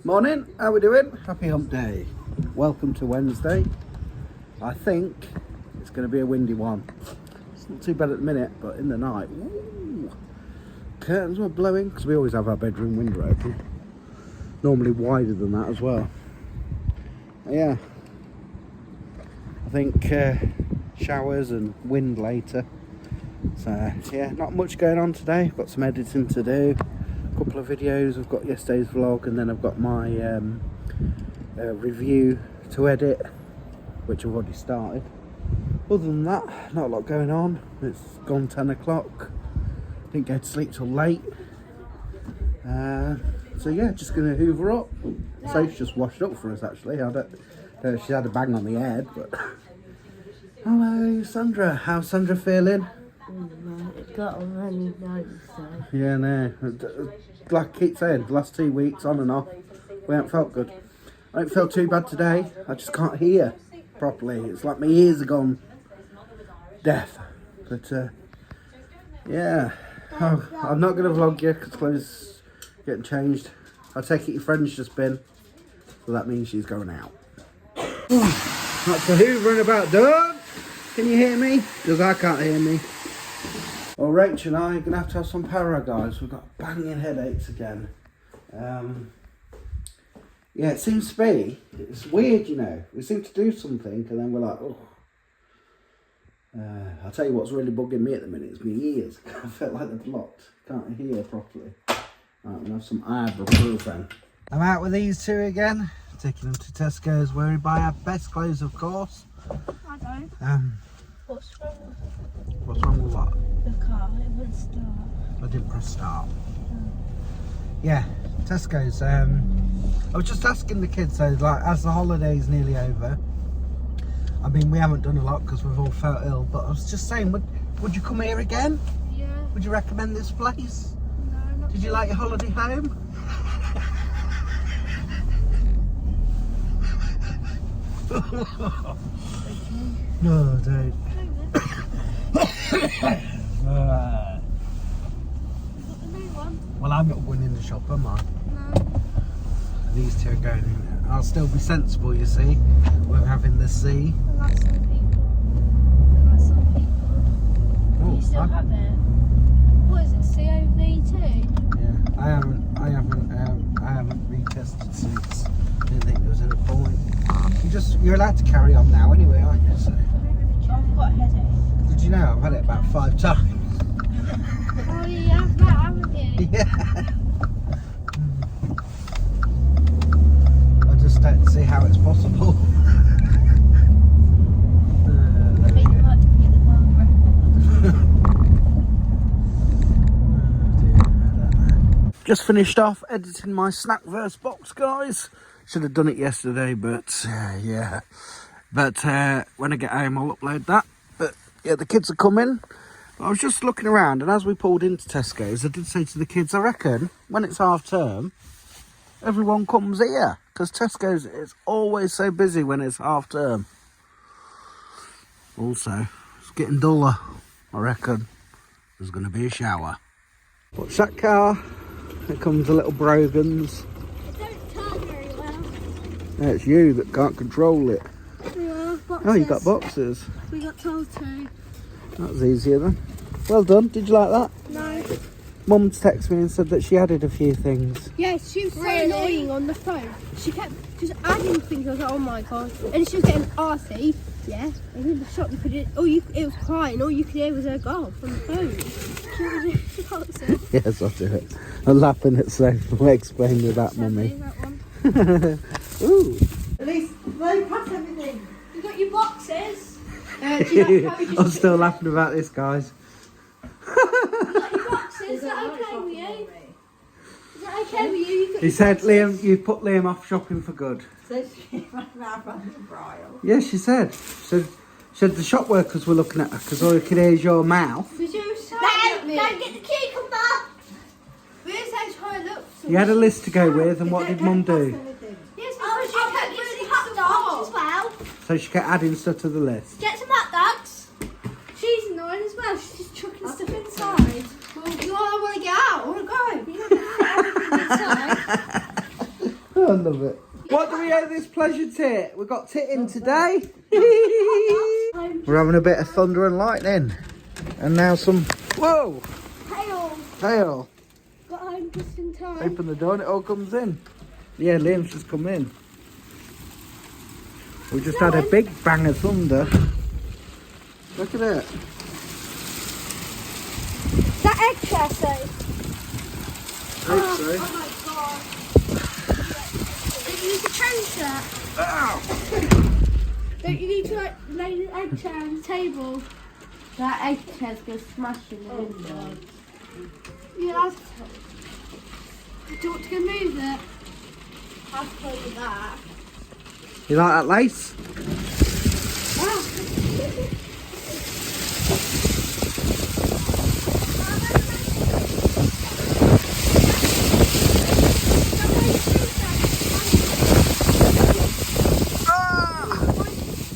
Morning, how we doing? Happy hump day. Welcome to Wednesday. I think it's going to be a windy one. It's not too bad at the minute, but in the night, ooh, curtains were blowing because we always have our bedroom window open. Normally wider than that as well. Yeah, I think showers and wind later. So yeah, not much going on today. I've got some editing to do. Couple of videos. I've got yesterday's vlog, and then I've got my review to edit, which I've already started. Other than that, not a lot going on. It's gone 10 o'clock. Didn't go to sleep till late. So yeah, just gonna hoover up. Safe's just washed up for us actually. I don't know if she had a bang on the head, but hello Sandra, how's Sandra feeling? It got a runny nose, so. Yeah, no. Like I keep saying, the last 2 weeks on and off, we haven't felt good. I don't feel too bad today. I just can't hear properly. It's like my ears are gone deaf. But yeah, I'm not going to vlog you because clothes are getting changed. I take it your friend's just been, so that means she's going out. That's the hoovering about done. Can you hear me? Because I can't hear me. Well, Rache and I are going to have some para, guys. We've got banging headaches again. Yeah, it seems to be. It's weird, you know. We seem to do something and then we're like, oh. I'll tell you what's really bugging me at the minute. It's my ears. I felt like they're blocked. Can't hear properly. Right, I'm going to have some ibuprofen. I'm out with these two again. Taking them to Tesco's where we buy our best clothes, of course. I don't. What's wrong? What's wrong with what? The car, it wouldn't start. I didn't press start. Yeah, Tesco's. I was just asking the kids, so like, as the holiday's nearly over, I mean, we haven't done a lot because we've all felt ill, but I was just saying, would you come here again? Yeah. Would you recommend this place? No, not Did you like your holiday home? No, don't. You got the new one? Well, I'm not going in the shop, am I? No. These two are going in. I'll still be sensible, you see. We're having the sea. And that's some people. And that's some people. Oh, You still have it? What is it, COV2? Yeah, I haven't retested since. Didn't think there was any point. You're allowed to carry on now anyway, aren't you? So. I've got a headache. Did you know I've had it about 5 times? Oh, you have that, haven't you? Yeah. I just don't see how it's possible. I think you might be the world record. Just finished off editing my Snackverse box, guys. Should have done it yesterday, but yeah. But when I get home, I'll upload that. But yeah, the kids are coming. I was just looking around, and as we pulled into Tesco's, I did say to the kids, I reckon when it's half term, everyone comes here because Tesco's is always so busy when it's half term. Also, it's getting duller. I reckon there's going to be a shower. What's that car? Here comes the little Brogans. It's you that can't control it. Yeah, boxes. Oh, you got boxes. We got told to. That was easier then. Well done. Did you like that? No. Mum's texted me and said that she added a few things. Yeah, she was so annoying on the phone. She kept just adding things. I was like, oh my god. And she was getting arsey. Yeah. And in the shop, you could. It was crying. All you could hear was her golf on the phone. She was so. Yes, I'll do it. I'm laughing at Sophie. Explain me that, Mummy. That one. Ooh. At least they pass everything. You got your boxes. Do you like how we I'm just still laughing about this, guys. You got your boxes. Is that okay with you? Is that okay with you? He said, Liam, you put Liam off shopping for good. says she ran around the bridle? Yeah, she said. She said the shop workers were looking at her because all you could hear is your mouth. Because you were so Don't get the cucumber! We were so trying to look. You had a list to go with, and what did Mum do? Yes, Oh, because you you kept kept really getting hot stuff dogs as well. So she kept adding stuff to the list. Get some hot dogs. She's annoying as well. She's just chucking stuff inside. Well, you all want to get out. I want to go. You don't have to put everything inside. I love it. What do we owe this pleasure tit? We've got tit in today. We're having a bit of thunder and lightning. And now some... Whoa! Hail. Hail. Got home just in time. Open the door and it all comes in. Yeah, Liam's just come in. We just had a big bang of thunder. Look at it. That egg chair safe. Oh my god. Don't you need to change that? Ow. Don't you need to like lay the egg chair on the table? That egg chair's going to smash in the window. Yeah, that's... Do you want to go move it? I'll play with that. You like that lace?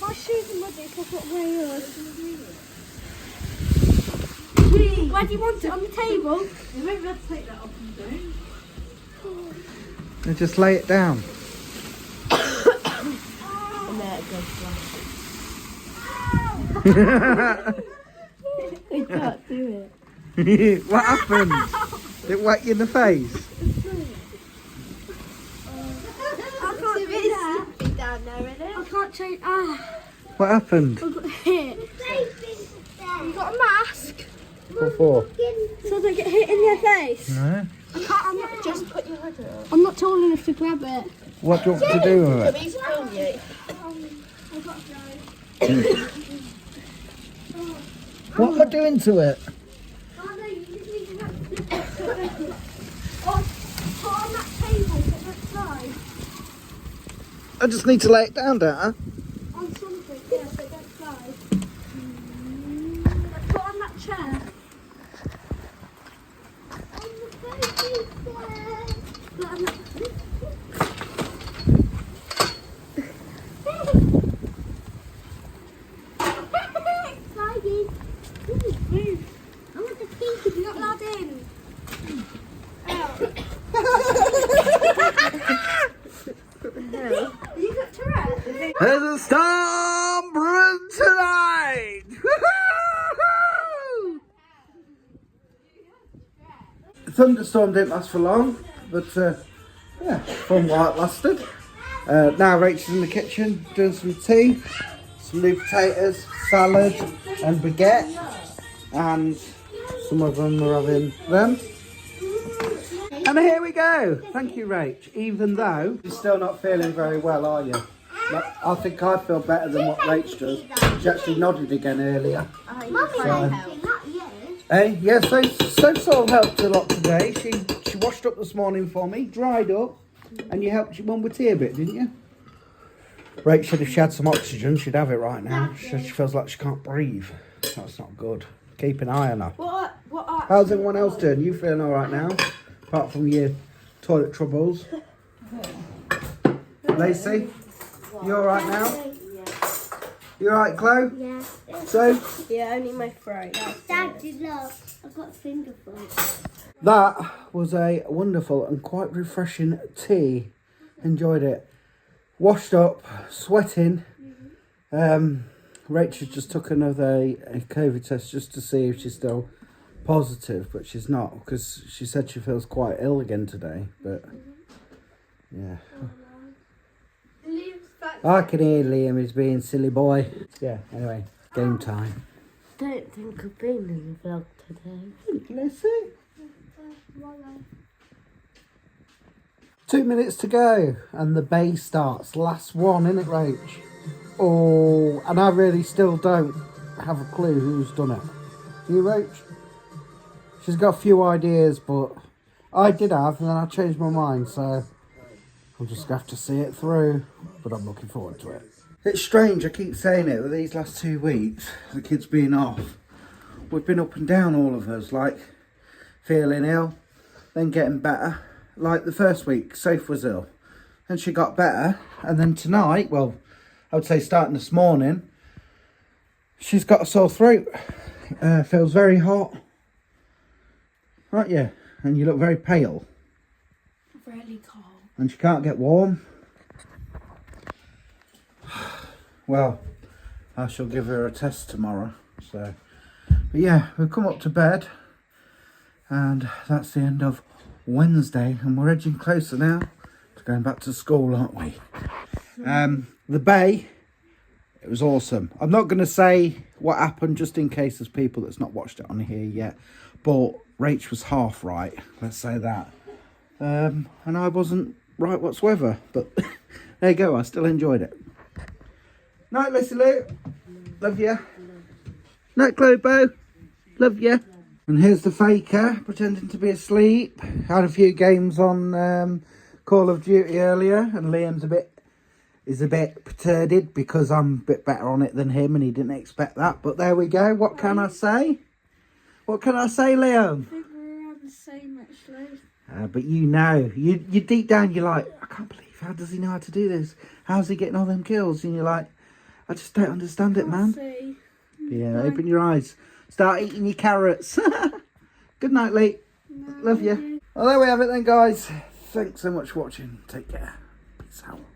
My shoes are muddy, so I've got to wear yours. Where do you want it? On the table? You won't be able to take that off and down. And just lay it down. And there it goes. I can't do it. What happened? Did it whack you in the face? I can't do it. Down there, isn't it? I can't change. What happened? I've got hit. You got a mask? What for? So I don't get hit in their face. No. I can't. I'm not, Just put your hood up. I'm not tall enough to grab it. What do you want to do with it? Please film you. I've got to go. What am I doing to it? Oh no, you just need to put on that table so it don't slide. I just need to lay it down, don't I? On something, yeah, so it don't slide. Put on that chair. On the baby chair. Put on that... Sliding. Move. I want the pink if you're not allowed in. You got Tourette's? There's a storm brewing tonight! Woohoo! The thunderstorm didn't last for long, but yeah, fun while it lasted. Now Rachel's in the kitchen doing some tea, some new potatoes, salad and baguette, and some of them are having them. And here we go. Thank you, Rach. Even though you're still not feeling very well, are you? Like, I think I feel better than what Rach does. She actually nodded again earlier. Hey, yeah, so sort of helped a lot today. She washed up this morning for me, dried up, and you helped your mum with tea a bit, didn't you? Rach said if she had some oxygen, she'd have it right now. She feels like she can't breathe. That's not good. Keep an eye on her. How's everyone else doing? You feeling all right now? Apart from your toilet troubles. Lacey, you all right now? You all right, Chloe? Yeah. So? Yeah, only my throat. Daddy, look. I've got finger food. That was a wonderful and quite refreshing tea. Enjoyed it. Washed up, sweating. Rachel just took another COVID test just to see if she's still positive, but she's not, because she said she feels quite ill again today. But yeah, I can hear Liam. He's being silly boy. Yeah. Anyway, game time. Don't think I've been in the vlog today. Let's see. 2 minutes to go, and the bay starts. Last one, innit, Rach? Oh, and I really still don't have a clue who's done it. You, Rach? She's got a few ideas, but I did have, and then I changed my mind, so I'll just have to see it through. But I'm looking forward to it. It's strange, I keep saying it, with these last 2 weeks, the kids being off, we've been up and down, all of us, like feeling ill, then getting better. Like the first week, Soph was ill, and she got better, and then tonight, well, I would say starting this morning, she's got a sore throat. Feels very hot. Aren't you? And you look very pale. Really cold. and she can't get warm. Well, I shall give her a test tomorrow. So, but yeah, we've come up to bed, and that's the end of Wednesday, and we're edging closer now to going back to school, aren't we? The bay, it was awesome. I'm not going to say what happened, just in case there's people that's not watched it on here yet, but Rache was half right, let's say that. And I wasn't right whatsoever, but there you go, I still enjoyed it. Night, Lissy Lou. Love you. Night, Clobo. Love you. And here's the faker pretending to be asleep. Had a few games on Call of Duty earlier, and Liam's is a bit perturbed because I'm a bit better on it than him, and he didn't expect that. But there we go. What can I say? What can I say, Liam? I think we're around the same actually. But you know, you deep down, you're like, I can't believe, how does he know how to do this? How's he getting all them kills? And you're like, I just don't understand it, man. See. Yeah, open your eyes. Start eating your carrots. Good night, Lee. Love you. Well, there we have it then, guys. Thanks so much for watching. Take care. Peace out.